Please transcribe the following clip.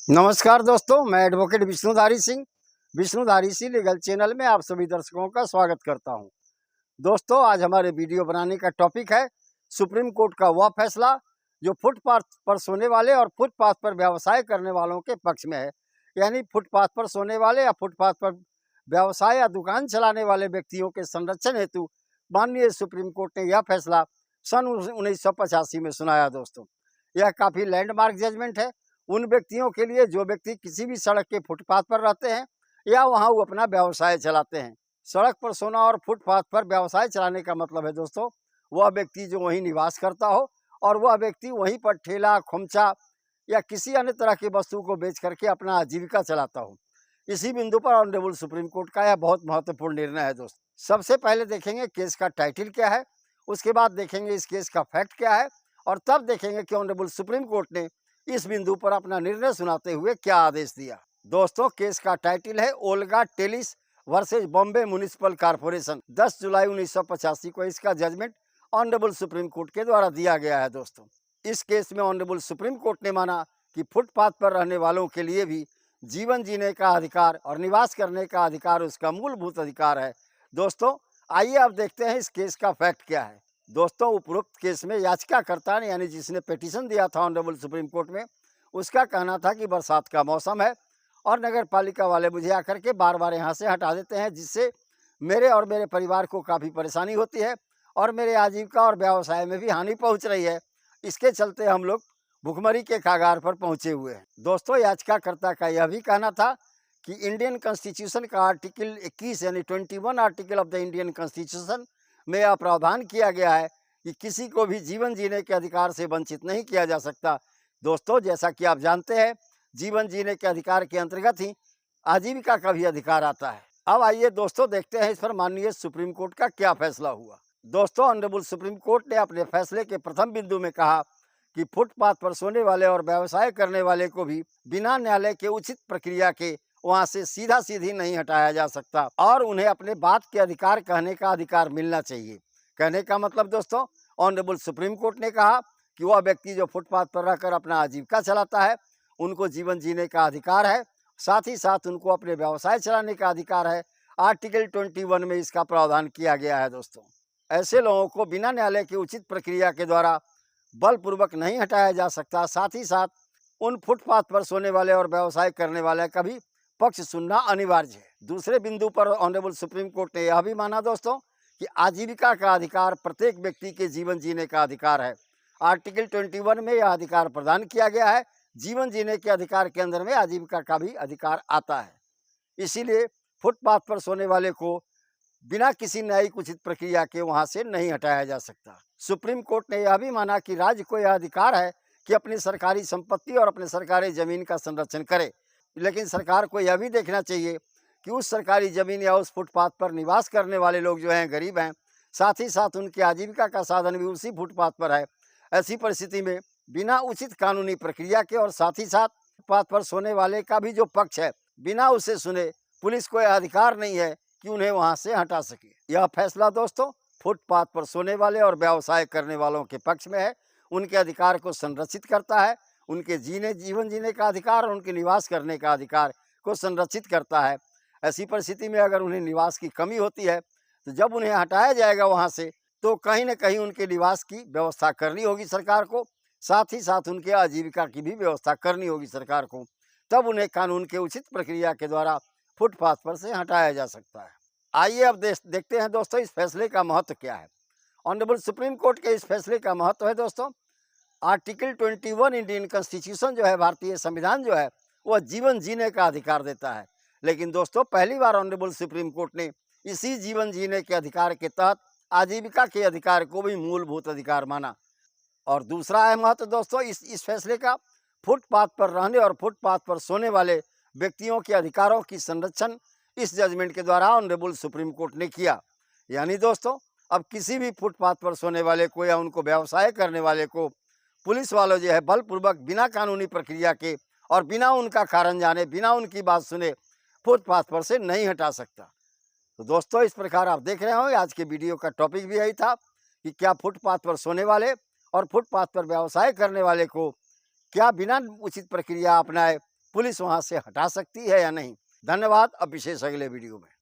नमस्कार दोस्तों, मैं advocate Vishnudhari Singh legal channel में आप सभी दर्शकों का स्वागत करता हूं। दोस्तों, आज हमारे वीडियो बनाने का टॉपिक है सुप्रीम कोर्ट का वह फैसला जो फुटपाथ पर सोने वाले और फुटपाथ पर व्यवसाय करने वालों के पक्ष में है। यानी फुटपाथ पर सोने वाले या फुटपाथ पर व्यवसाय या दुकान चलाने वाले व्यक्तियों के संरक्षण हेतु माननीय सुप्रीम कोर्ट ने यह फैसला सन 1985 में सुनाया। दोस्तों, यह काफ़ी लैंडमार्क जजमेंट है उन व्यक्तियों के लिए जो व्यक्ति किसी भी सड़क के फुटपाथ पर रहते हैं या वहां वो अपना व्यवसाय चलाते हैं। सड़क पर सोना और फुटपाथ पर व्यवसाय चलाने का मतलब है दोस्तों, वह व्यक्ति जो वहीं निवास करता हो और वह व्यक्ति वहीं पर ठेला खोमचा या किसी अन्य तरह की वस्तु को बेच करके अपना आजीविका चलाता हो। इसी बिंदु पर ऑनरेबल सुप्रीम कोर्ट का यह बहुत महत्वपूर्ण निर्णय है। दोस्तों, सबसे पहले देखेंगे केस का टाइटल क्या है, उसके बाद देखेंगे इस केस का फैक्ट क्या है और तब देखेंगे कि ऑनरेबल सुप्रीम कोर्ट ने इस बिंदु पर अपना निर्णय सुनाते हुए क्या आदेश दिया। दोस्तों, केस का टाइटल है Olga Tellis versus Bombay municipal corporation. 10 जुलाई 1985 को इसका जजमेंट ऑनरेबल सुप्रीम कोर्ट के द्वारा दिया गया है। दोस्तों, इस केस में ऑनरेबल सुप्रीम कोर्ट ने माना कि फुटपाथ पर रहने वालों के लिए भी जीवन जीने का अधिकार और निवास करने का अधिकार उसका मूलभूत अधिकार है। दोस्तों, आइए अब देखते हैं इस केस का फैक्ट क्या है। दोस्तों, उपरोक्त केस में याचिकाकर्ता ने यानी जिसने पिटीशन दिया था ऑनरेबल सुप्रीम कोर्ट में, उसका कहना था कि बरसात का मौसम है और नगर पालिका वाले मुझे आकर के बार बार यहाँ से हटा देते हैं, जिससे मेरे और मेरे परिवार को काफ़ी परेशानी होती है और मेरे आजीविका और व्यवसाय में भी हानि पहुँच रही है। इसके चलते हम लोग भुखमरी के कगार पर पहुँचे हुए हैं। दोस्तों, याचिकाकर्ता का यह भी कहना था कि इंडियन कॉन्स्टिट्यूशन का आर्टिकल 21 यानी 21 article of the Indian constitution में यह प्रावधान किया गया है कि किसी को भी जीवन जीने के अधिकार से वंचित नहीं किया जा सकता। दोस्तों, जैसा कि आप जानते हैं, जीवन जीने के अधिकार के अंतर्गत ही आजीविका का भी अधिकार आता है। अब आइए दोस्तों देखते हैं इस पर माननीय सुप्रीम कोर्ट का क्या फैसला हुआ। दोस्तों, ऑनरेबल सुप्रीम कोर्ट ने अपने फैसले के प्रथम बिंदु में कहा कि फुटपाथ पर सोने वाले और व्यवसाय करने वाले को भी बिना न्यायालय के उचित प्रक्रिया के वहां से सीधा सीधी नहीं हटाया जा सकता और उन्हें अपने बात के अधिकार कहने का अधिकार मिलना चाहिए। कहने का मतलब दोस्तों, ऑनरेबल सुप्रीम कोर्ट ने कहा कि वह व्यक्ति जो फुटपाथ पर रहकर अपना आजीविका चलाता है, उनको जीवन जीने का अधिकार है, साथ ही साथ उनको अपने व्यवसाय चलाने का अधिकार है। आर्टिकल 21 में इसका प्रावधान किया गया है। दोस्तों, ऐसे लोगों को बिना न्यायालय की उचित प्रक्रिया के द्वारा बलपूर्वक नहीं हटाया जा सकता। साथ ही साथ उन फुटपाथ पर सोने वाले और व्यवसाय करने वाले का भी पक्ष सुनना अनिवार्य है। दूसरे बिंदु पर ऑनरेबल सुप्रीम कोर्ट ने यह भी माना दोस्तों कि आजीविका का अधिकार प्रत्येक व्यक्ति के जीवन जीने का अधिकार है। आर्टिकल 21 में यह अधिकार प्रदान किया गया है। जीवन जीने के अधिकार के अंदर में आजीविका का भी अधिकार आता है। इसीलिए फुटपाथ पर सोने वाले को बिना किसी न्यायिक उचित प्रक्रिया के वहां से नहीं हटाया जा सकता। सुप्रीम कोर्ट ने यह भी माना कि राज्य को यह अधिकार है कि अपनी सरकारी संपत्ति और अपने सरकारी जमीन का संरक्षण करे, लेकिन सरकार को यह भी देखना चाहिए कि उस सरकारी जमीन या उस फुटपाथ पर निवास करने वाले लोग जो हैं गरीब हैं, साथ ही साथ उनकी आजीविका का साधन भी उसी फुटपाथ पर है। ऐसी परिस्थिति में बिना उचित कानूनी प्रक्रिया के और साथ ही साथ फुटपाथ पर सोने वाले का भी जो पक्ष है, बिना उसे सुने पुलिस को यह अधिकार नहीं है कि उन्हें वहां से हटा सके। यह फैसला दोस्तों फुटपाथ पर सोने वाले और व्यवसाय करने वालों के पक्ष में है। उनके अधिकार को संरक्षित करता है, उनके जीवन जीने का अधिकार और उनके निवास करने का अधिकार को संरक्षित करता है। ऐसी परिस्थिति में अगर उन्हें निवास की कमी होती है तो जब उन्हें हटाया जाएगा वहां से, तो कहीं ना कहीं उनके निवास की व्यवस्था करनी होगी सरकार को, साथ ही साथ उनके आजीविका की भी व्यवस्था करनी होगी सरकार को। तब उन्हें कानून के उचित प्रक्रिया के द्वारा फुटपाथ पर से हटाया जा सकता है। आइए अब देखते हैं दोस्तों इस फैसले का महत्व क्या है। ऑनरेबल सुप्रीम कोर्ट के इस फैसले का महत्व है दोस्तों, आर्टिकल 21 इंडियन कॉन्स्टिट्यूशन जो है, भारतीय संविधान जो है, वह जीवन जीने का अधिकार देता है। लेकिन दोस्तों, पहली बार ऑनरेबल सुप्रीम कोर्ट ने इसी जीवन जीने के अधिकार के तहत आजीविका के अधिकार को भी मूलभूत अधिकार माना। और दूसरा है महत्व दोस्तों इस फैसले का, फुटपाथ पर रहने और फुटपाथ पर सोने वाले व्यक्तियों के अधिकारों की संरक्षण इस जजमेंट के द्वारा ऑनरेबल सुप्रीम कोर्ट ने किया। यानी दोस्तों, अब किसी भी फुटपाथ पर सोने वाले को या उनको व्यवसाय करने वाले को पुलिस वालों जो है बलपूर्वक बिना कानूनी प्रक्रिया के और बिना उनका कारण जाने, बिना उनकी बात सुने फुटपाथ पर से नहीं हटा सकता। तो दोस्तों, इस प्रकार आप देख रहे होंगे आज के वीडियो का टॉपिक भी यही था कि क्या फुटपाथ पर सोने वाले और फुटपाथ पर व्यवसाय करने वाले को क्या बिना उचित प्रक्रिया अपनाए पुलिस वहां से हटा सकती है या नहीं। धन्यवाद। अब विशेष अगले वीडियो में।